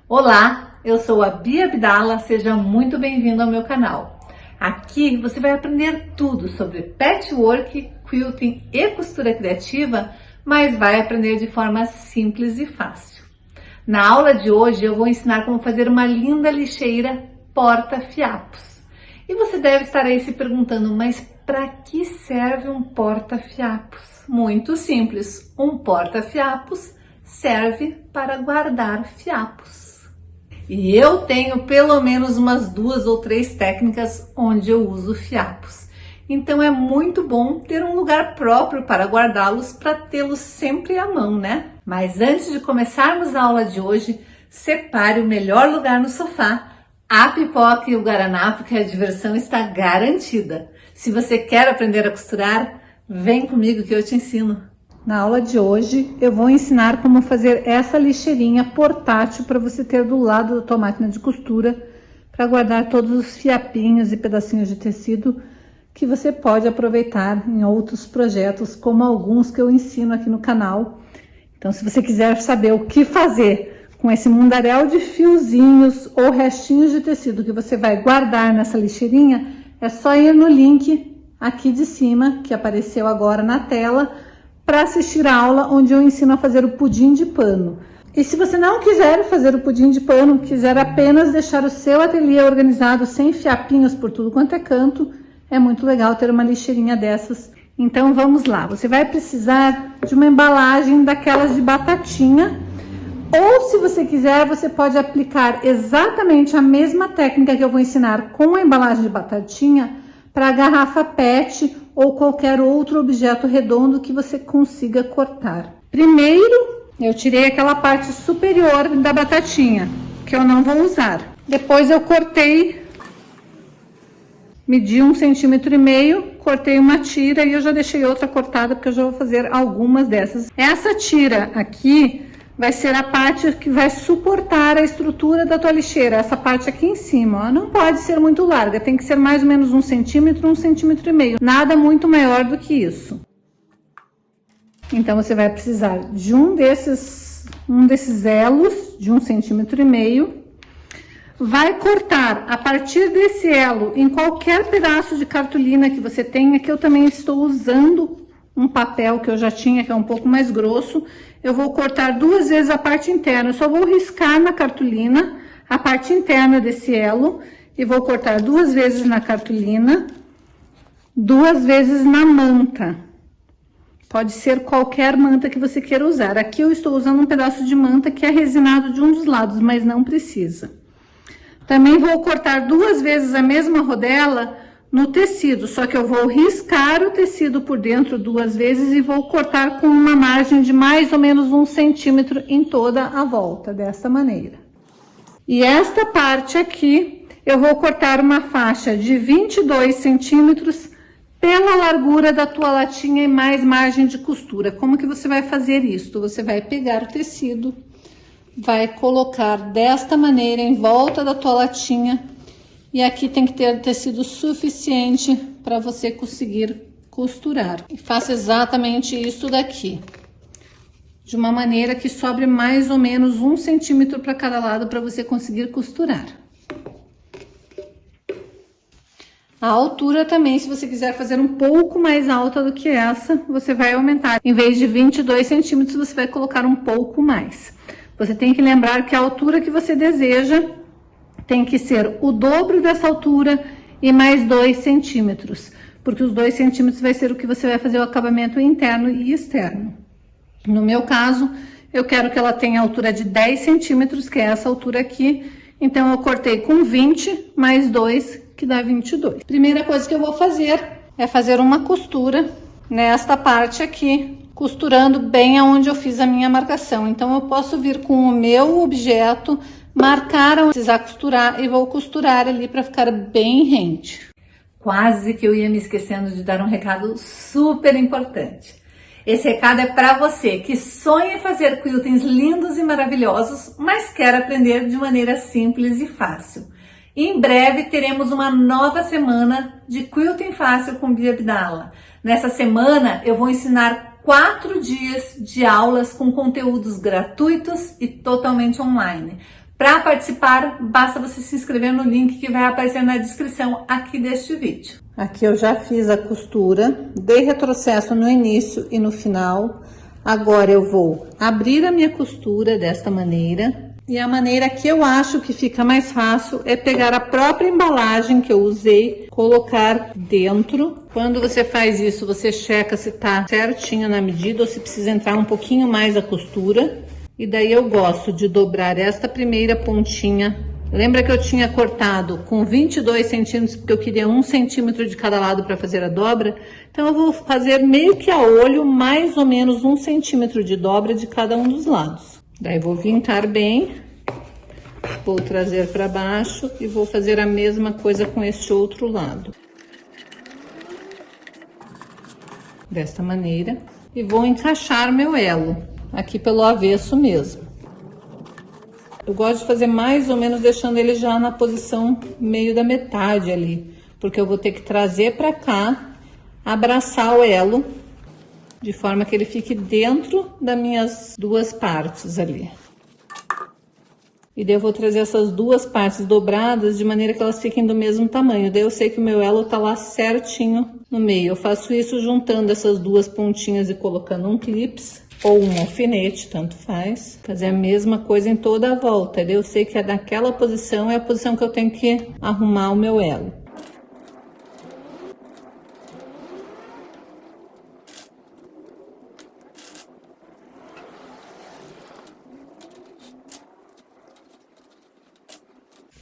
Olá, eu sou a Bia Abdala, seja muito bem-vindo ao meu canal. Aqui você vai aprender tudo sobre patchwork, quilting e costura criativa, mas vai aprender de forma simples e fácil. Na aula de hoje eu vou ensinar como fazer uma linda lixeira porta-fiapos. E você deve estar aí se perguntando, mas para que serve um porta-fiapos? Muito simples, um porta-fiapos serve para guardar fiapos. E eu tenho pelo menos umas 2 ou 3 técnicas onde eu uso fiapos. Então é muito bom ter um lugar próprio para guardá-los, para tê-los sempre à mão, né? Mas antes de começarmos a aula de hoje, separe o melhor lugar no sofá, a pipoca e o guaraná, porque a diversão está garantida. Se você quer aprender a costurar, vem comigo que eu te ensino. Na aula de hoje eu vou ensinar como fazer essa lixeirinha portátil para você ter do lado da tua máquina de costura para guardar todos os fiapinhos e pedacinhos de tecido que você pode aproveitar em outros projetos, como alguns que eu ensino aqui no canal. Então, se você quiser saber o que fazer com esse mundaréu de fiozinhos ou restinhos de tecido que você vai guardar nessa lixeirinha, é só ir no link aqui de cima, que apareceu agora na tela, para assistir a aula onde eu ensino a fazer o pudim de pano. E se você não quiser fazer o pudim de pano, quiser apenas deixar o seu ateliê organizado sem fiapinhos por tudo quanto é canto, é muito legal ter uma lixeirinha dessas. Então vamos lá, você vai precisar de uma embalagem daquelas de batatinha, ou se você quiser, você pode aplicar exatamente a mesma técnica que eu vou ensinar com a embalagem de batatinha para a garrafa PET ou qualquer outro objeto redondo que você consiga cortar. Primeiro, eu tirei aquela parte superior da batatinha, que eu não vou usar. Depois eu cortei, medi 1,5 cm, cortei uma tira e eu já deixei outra cortada, porque eu já vou fazer algumas dessas. Essa tira aqui vai ser a parte que vai suportar a estrutura da tua lixeira, essa parte aqui em cima, ó. Não pode ser muito larga, tem que ser mais ou menos 1 centímetro, 1,5 cm, nada muito maior do que isso. Então você vai precisar de um desses elos de 1,5 cm, vai cortar a partir desse elo em qualquer pedaço de cartolina que você tenha, que eu também estou usando um papel que eu já tinha, que é um pouco mais grosso. Eu vou cortar 2 vezes a parte interna, eu só vou riscar na cartolina a parte interna desse elo e vou cortar 2 vezes na cartolina, 2 vezes na manta. Pode ser qualquer manta que você queira usar. Aqui eu estou usando um pedaço de manta que é resinado de um dos lados, mas não precisa. Também vou cortar 2 vezes a mesma rodela no tecido, só que eu vou riscar o tecido por dentro 2 vezes e vou cortar com uma margem de mais ou menos 1 centímetro em toda a volta, dessa maneira. E esta parte aqui, eu vou cortar uma faixa de 22 centímetros pela largura da tua latinha e mais margem de costura. Como que você vai fazer isso? Você vai pegar o tecido, vai colocar desta maneira em volta da tua latinha, e aqui tem que ter tecido suficiente para você conseguir costurar. E faça exatamente isso daqui, de uma maneira que sobre mais ou menos 1 centímetro para cada lado para você conseguir costurar. A altura também, se você quiser fazer um pouco mais alta do que essa, você vai aumentar. Em vez de 22 centímetros, você vai colocar um pouco mais. Você tem que lembrar que a altura que você deseja tem que ser o dobro dessa altura e mais 2 centímetros, porque os 2 centímetros vai ser o que você vai fazer o acabamento interno e externo. No meu caso, eu quero que ela tenha a altura de 10 centímetros, que é essa altura aqui, então eu cortei com 20 mais 2, que dá 22. Primeira coisa que eu vou fazer é fazer uma costura nesta parte aqui, costurando bem aonde eu fiz a minha marcação. Então eu posso vir com o meu objeto, marcar onde precisar costurar e vou costurar ali para ficar bem rente. Quase que eu ia me esquecendo de dar um recado super importante. Esse recado é para você que sonha em fazer quiltings lindos e maravilhosos, mas quer aprender de maneira simples e fácil. Em breve teremos uma nova semana de Quilting Fácil com Bia Abdala. Nessa semana eu vou ensinar 4 dias de aulas com conteúdos gratuitos e totalmente online, Para participar, basta você se inscrever no link que vai aparecer na descrição aqui deste vídeo. Aqui eu já fiz a costura, dei retrocesso no início e no final. Agora eu vou abrir a minha costura desta maneira. E a maneira que eu acho que fica mais fácil é pegar a própria embalagem que eu usei, colocar dentro. Quando você faz isso, você checa se tá certinho na medida ou se precisa entrar um pouquinho mais a costura. E daí eu gosto de dobrar esta primeira pontinha. Lembra que eu tinha cortado com 22 centímetros, porque eu queria 1 centímetro de cada lado para fazer a dobra? Então eu vou fazer meio que a olho, mais ou menos 1 centímetro de dobra de cada um dos lados. Daí vou vincar bem, vou trazer para baixo e vou fazer a mesma coisa com este outro lado. Desta maneira. E vou encaixar meu elo, aqui pelo avesso mesmo. Eu gosto de fazer mais ou menos deixando ele já na posição meio da metade ali, porque eu vou ter que trazer para cá, abraçar o elo, de forma que ele fique dentro das minhas duas partes ali. E daí eu vou trazer essas duas partes dobradas de maneira que elas fiquem do mesmo tamanho. Daí eu sei que o meu elo tá lá certinho no meio. Eu faço isso juntando essas duas pontinhas e colocando um clips ou um alfinete, tanto faz. Fazer a mesma coisa em toda a volta. Daí eu sei que naquela posição é a posição que eu tenho que arrumar o meu elo.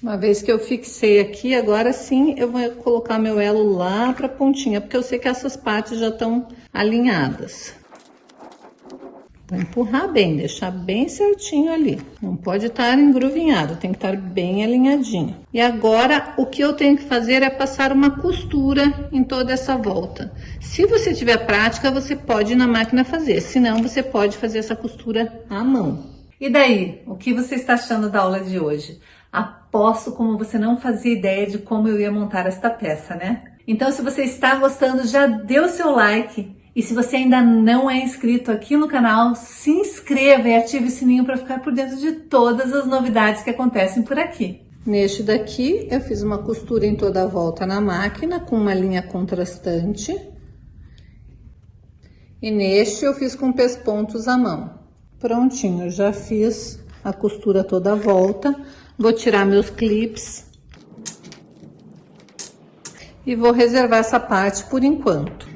Uma vez que eu fixei aqui, agora sim eu vou colocar meu elo lá para a pontinha, porque eu sei que essas partes já estão alinhadas. Vou empurrar bem, deixar bem certinho ali. Não pode estar engruvinhado, tem que estar bem alinhadinho. E agora o que eu tenho que fazer é passar uma costura em toda essa volta. Se você tiver prática, você pode ir na máquina fazer, senão você pode fazer essa costura à mão. E daí, o que você está achando da aula de hoje? Aposto como você não fazia ideia de como eu ia montar esta peça, né? Então, se você está gostando, já dê o seu like. E se você ainda não é inscrito aqui no canal, se inscreva e ative o sininho para ficar por dentro de todas as novidades que acontecem por aqui. Neste daqui, eu fiz uma costura em toda a volta na máquina, com uma linha contrastante. E neste, eu fiz com pespontos à mão. Prontinho, já fiz a costura toda a volta. Vou tirar meus clips e vou reservar essa parte por enquanto.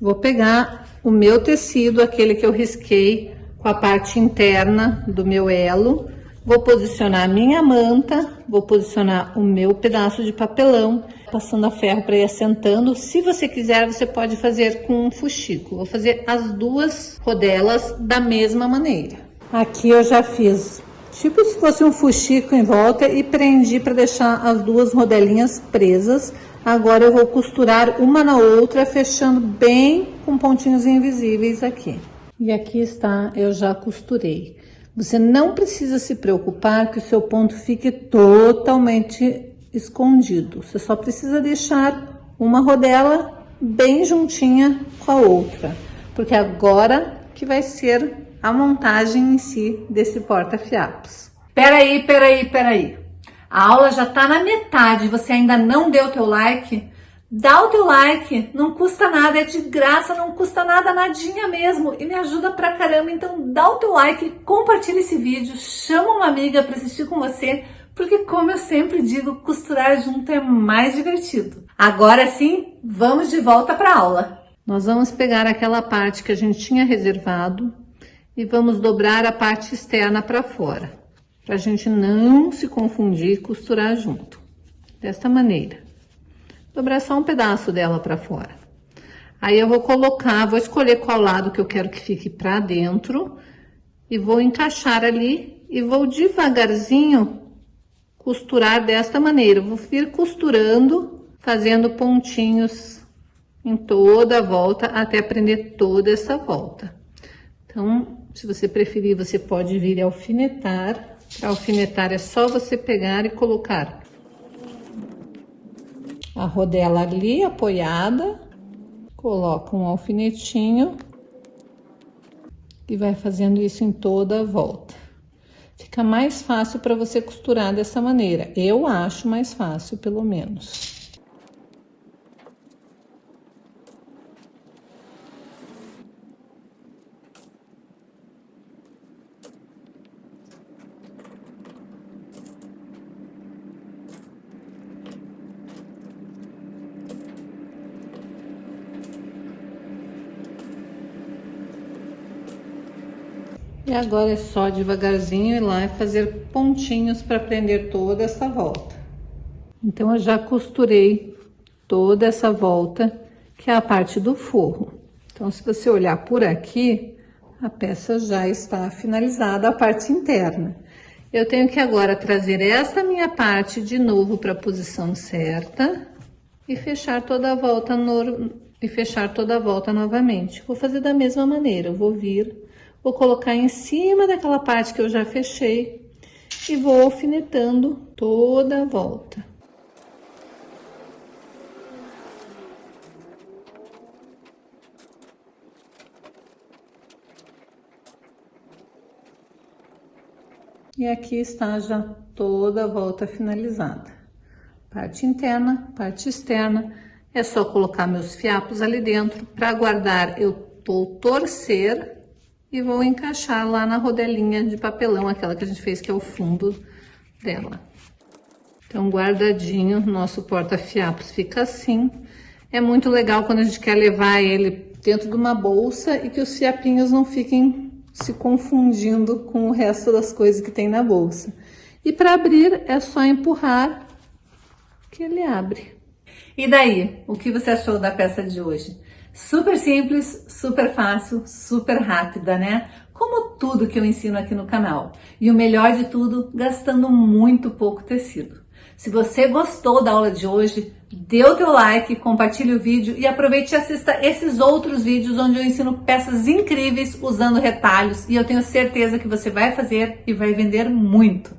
Vou pegar o meu tecido, aquele que eu risquei com a parte interna do meu elo. Vou posicionar a minha manta, vou posicionar o meu pedaço de papelão, passando a ferro para ir assentando. Se você quiser, você pode fazer com um fuxico. Vou fazer as duas rodelas da mesma maneira. Aqui eu já fiz tipo se fosse um fuxico em volta e prendi para deixar as duas rodelinhas presas. Agora eu vou costurar uma na outra, fechando bem com pontinhos invisíveis aqui. E aqui está, eu já costurei. Você não precisa se preocupar que o seu ponto fique totalmente escondido. Você só precisa deixar uma rodela bem juntinha com a outra, porque agora que vai ser a montagem em si desse porta-fiapos. Peraí. A aula já tá na metade, você ainda não deu o teu like? Dá o teu like, não custa nada, é de graça, não custa nada, nadinha mesmo, e me ajuda pra caramba. Então dá o teu like, compartilha esse vídeo, chama uma amiga pra assistir com você, porque como eu sempre digo, costurar junto é mais divertido. Agora sim, vamos de volta pra aula. Nós vamos pegar aquela parte que a gente tinha reservado e vamos dobrar a parte externa para fora, para a gente não se confundir e costurar junto. Desta maneira. Dobrar só um pedaço dela para fora. Aí eu vou colocar, vou escolher qual lado que eu quero que fique para dentro e vou encaixar ali e vou devagarzinho costurar desta maneira. Eu vou vir costurando, fazendo pontinhos em toda a volta até prender toda essa volta. Então, se você preferir, você pode vir alfinetar. Para alfinetar é só você pegar e colocar a rodela ali apoiada, coloca um alfinetinho e vai fazendo isso em toda a volta. Fica mais fácil para você costurar dessa maneira. Eu acho mais fácil, pelo menos. E agora é só devagarzinho ir lá e fazer pontinhos para prender toda essa volta. Então, eu já costurei toda essa volta, que é a parte do forro. Então, se você olhar por aqui, a peça já está finalizada, a parte interna. Eu tenho que agora trazer essa minha parte de novo para a posição certa e fechar toda a volta novamente. Vou fazer da mesma maneira, eu vou vir, vou colocar em cima daquela parte que eu já fechei e vou alfinetando toda a volta. E aqui está já toda a volta finalizada. Parte interna, parte externa. É só colocar meus fiapos ali dentro. Para guardar, eu vou torcer e vou encaixar lá na rodelinha de papelão, aquela que a gente fez, que é o fundo dela. Então, guardadinho, nosso porta-fiapos fica assim. É muito legal quando a gente quer levar ele dentro de uma bolsa e que os fiapinhos não fiquem se confundindo com o resto das coisas que tem na bolsa. E para abrir é só empurrar que ele abre. E daí, o que você achou da peça de hoje? Super simples, super fácil, super rápida, né? Como tudo que eu ensino aqui no canal. E o melhor de tudo, gastando muito pouco tecido. Se você gostou da aula de hoje, dê o teu like, compartilhe o vídeo e aproveite e assista esses outros vídeos onde eu ensino peças incríveis usando retalhos e eu tenho certeza que você vai fazer e vai vender muito.